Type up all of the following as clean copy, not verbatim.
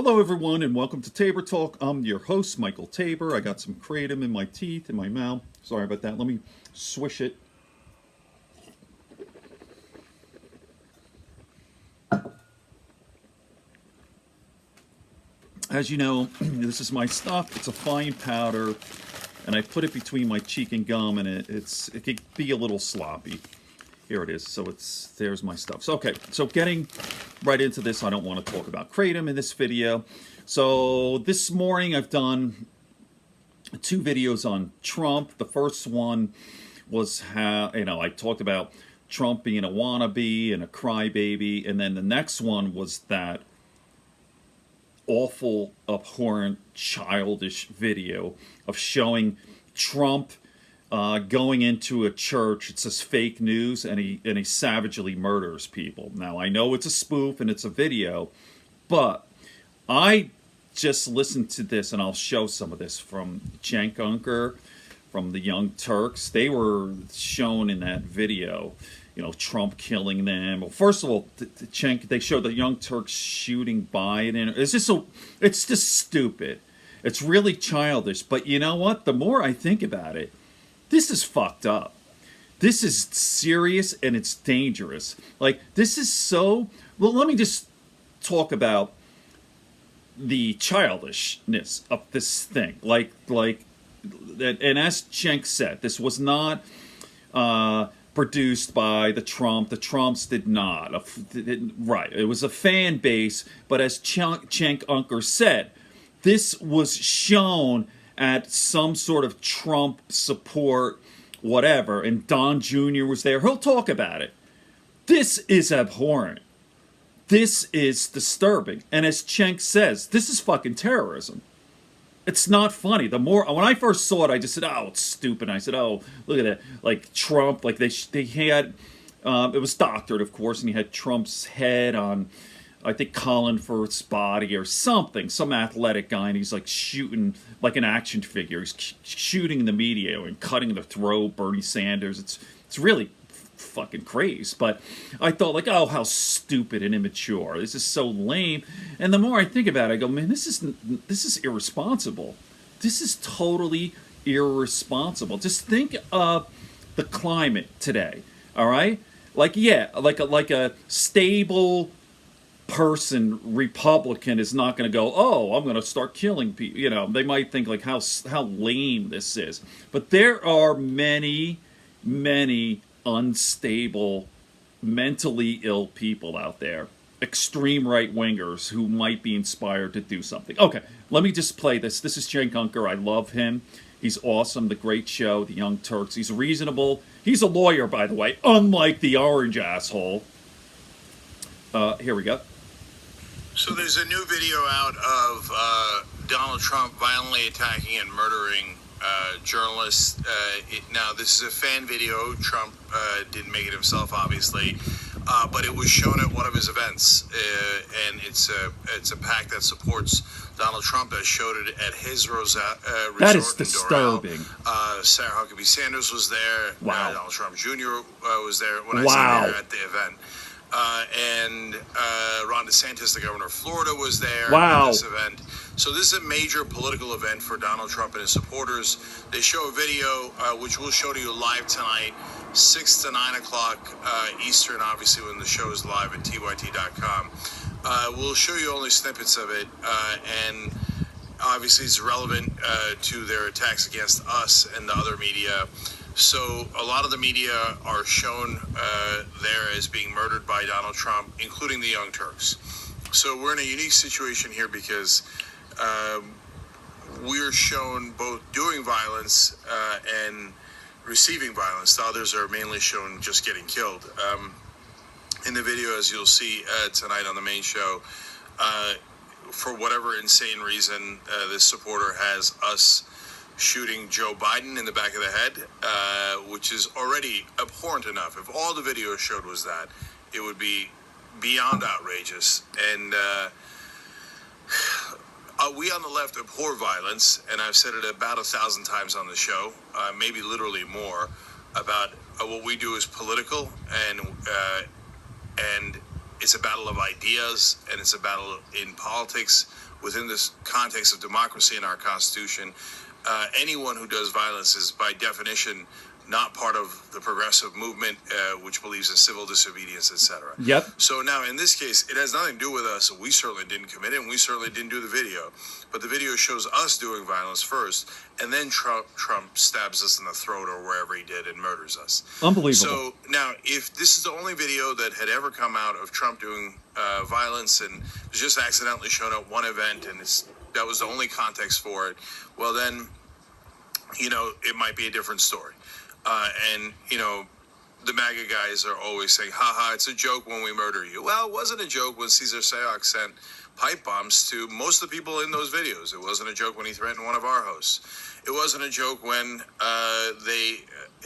Hello, everyone, and welcome to Tabor Talk. I'm your host, Michael Tabor. I got some kratom in my teeth, in my mouth. Sorry about that. Let me swish it. As you know, this is my stuff. It's a fine powder, and I put it between my cheek and gum, and it can be a little sloppy. Here it is. So there's my stuff. So okay, so getting right into this, I don't want to talk about kratom in this video. So this morning I've done 2 videos on Trump. The first one was how, I talked about Trump being a wannabe and a crybaby, and then the next one was that awful, abhorrent, childish video of showing Trump going into a church. It says fake news, and he savagely murders people. Now I know it's a spoof and it's a video, but I just listened to this, and I'll show some of this from Cenk Uygur, from the Young Turks. They were shown in that video, Trump killing them. Well, first of all, they showed the Young Turks shooting Biden. It's just stupid. It's really childish. But you know what? The more I think about it, this is fucked up. This is serious, and it's dangerous. Like, this is so... Well, let me just talk about the childishness of this thing. And as Cenk said, this was not produced by the Trump. The Trumps did not. Right. It was a fan base, but as Cenk Uygur said, this was shown at some sort of Trump support, whatever, and Don Jr. was there. He'll talk about it. This is abhorrent. This is disturbing. And as Cenk says, this is fucking terrorism. It's not funny. When I first saw it, I just said, oh, it's stupid. And I said, oh, look at that. Like Trump, like they had, it was doctored, of course, and he had Trump's head on, I think, Colin Firth's body or something, some athletic guy, and he's like shooting like an action figure. He's shooting the media and cutting the throat, Bernie Sanders. It's really fucking crazy. But I thought, like, oh, how stupid and immature. This is so lame. And the more I think about it, I go, man, this is irresponsible. This is totally irresponsible. Just think of the climate today, all right? Like, yeah, like a stable person, Republican, is not going to go, oh, I'm going to start killing people. They might think like how lame this is. But there are many, many unstable, mentally ill people out there, extreme right-wingers who might be inspired to do something. Okay, let me just play this. This is Cenk Uygur. I love him. He's awesome. The great show, The Young Turks. He's reasonable. He's a lawyer, by the way, unlike the orange asshole. Here we go. So there's a new video out of Donald Trump violently attacking and murdering journalists. Now, this is a fan video. Trump didn't make it himself, obviously, but it was shown at one of his events, and it's a PAC that supports Donald Trump that showed it at his resort. That is disturbing. Sarah Huckabee Sanders was there. Wow. Donald Trump Jr. Was there when I saw her at the event. And Ron DeSantis, the governor of Florida, was there at this event. So this is a major political event for Donald Trump and his supporters. They show a video, which we'll show to you live tonight, 6 to 9 o'clock Eastern, obviously, when the show is live at tyt.com. We'll show you only snippets of it, and obviously it's relevant to their attacks against us and the other media. So a lot of the media are shown there as being murdered by Donald Trump, including the Young Turks. So we're in a unique situation here because we're shown both doing violence and receiving violence. The others are mainly shown just getting killed. In the video, as you'll see tonight on the main show, for whatever insane reason, this supporter has us shooting Joe Biden in the back of the head, which is already abhorrent enough. If all the video showed was that, it would be beyond outrageous. And we on the left abhor violence, and I've said it about 1,000 times on the show, maybe literally more, about what we do is political, and it's a battle of ideas, and it's a battle in politics within this context of democracy and our Constitution, anyone who does violence is by definition not part of the progressive movement, which believes in civil disobedience, etc. Yep. So now, in this case, it has nothing to do with us. We certainly didn't commit it, and we certainly didn't do the video. But the video shows us doing violence first, and then Trump stabs us in the throat or wherever he did and murders us. Unbelievable. So now, if this is the only video that had ever come out of Trump doing violence and was just accidentally shown at one event, and that was the only context for it, well then, it might be a different story. And the MAGA guys are always saying, haha, it's a joke when we murder you. Well, it wasn't a joke when Cesar Sayoc sent pipe bombs to most of the people in those videos. It wasn't a joke when he threatened one of our hosts. It wasn't a joke when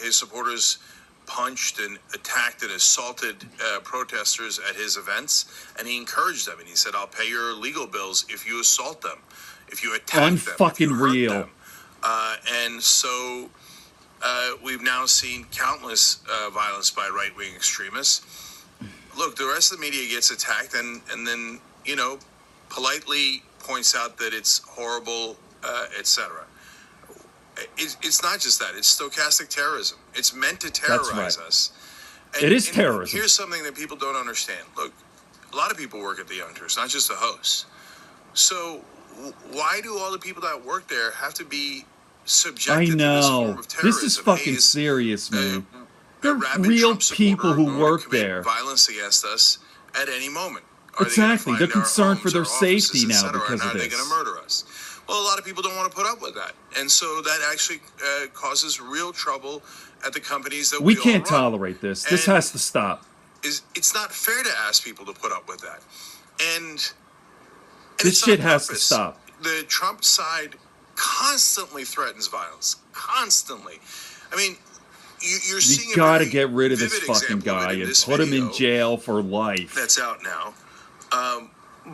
his supporters punched and attacked and assaulted protesters at his events, and he encouraged them, and he said, I'll pay your legal bills if you assault them, if you attack them, if you hurt real. them. And so we've now seen countless violence by right-wing extremists. Look, the rest of the media gets attacked and then, politely points out that it's horrible, etc. It's not just that. It's stochastic terrorism. It's meant to terrorize us. And, it is terrorism. Here's something that people don't understand. Look, a lot of people work at the Young Turks, not just the hosts. So why do all the people that work there have to be subjected to this form of terrorism? This is fucking serious, man. They're real people who work there. Violence against us at any moment. Exactly. They're concerned for their safety now because of this. Are they going to murder us? Well, a lot of people don't want to put up with that. And so that actually causes real trouble at the companies that we all can't run. tolerate this. This has to stop. It's not fair to ask people to put up with that. And this shit has to stop. The Trump side constantly threatens violence. Constantly. I mean, you're seeing. You got to get rid of this fucking guy and put him in jail for life. That's out now.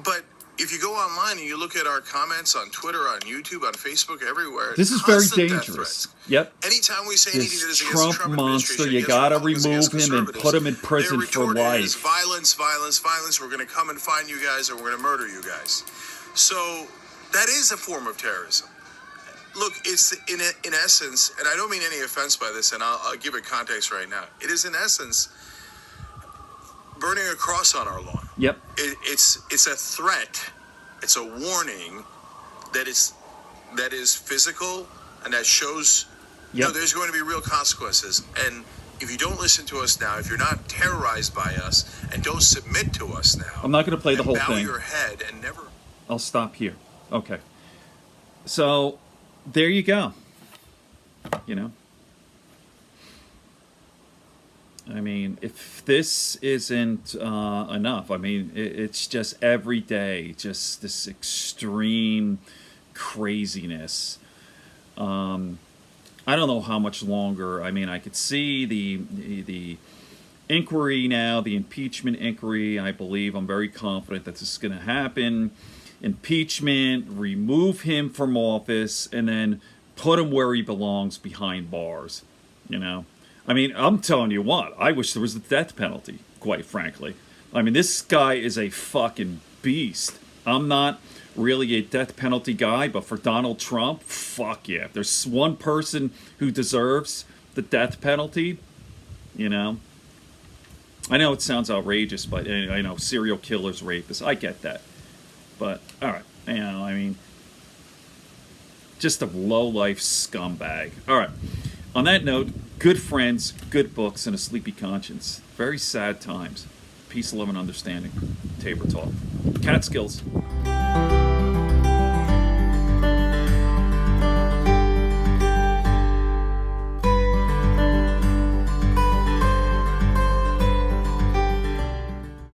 But if you go online and you look at our comments on Twitter, on YouTube, on Facebook, everywhere, this is very dangerous. Yep. Anytime we say anything that is against Trump the Trump monster, you got to remove him and put him in prison for life. Is violence, violence, violence. We're going to come and find you guys, or we're going to murder you guys. So that is a form of terrorism. Look, it's in essence, and I don't mean any offense by this, and I'll give it context right now. It is in essence burning a cross on our lawn. Yep. It's a threat. It's a warning that is physical and that shows there's going to be real consequences. And if you don't listen to us now, if you're not terrorized by us and don't submit to us now, I'm not going to play the whole bow thing. Your head and never. I'll stop here. Okay. So there you go. I mean, if this isn't enough, I mean, it's just every day, just this extreme craziness. I don't know how much longer. I mean, I could see the inquiry now, the impeachment inquiry. I believe, I'm very confident that this is going to happen. Impeachment, remove him from office, and then put him where he belongs, behind bars. I mean, I'm telling you what, I wish there was a death penalty, quite frankly. I mean, this guy is a fucking beast. I'm not really a death penalty guy, but for Donald Trump, fuck yeah. If there's one person who deserves the death penalty, I know it sounds outrageous, but I know serial killers, rapists, I get that. But, all right, I mean, just a low-life scumbag. All right, on that note, good friends, good books, and a sleepy conscience. Very sad times. Peace, love, and understanding. Tabor Talk. Catskills.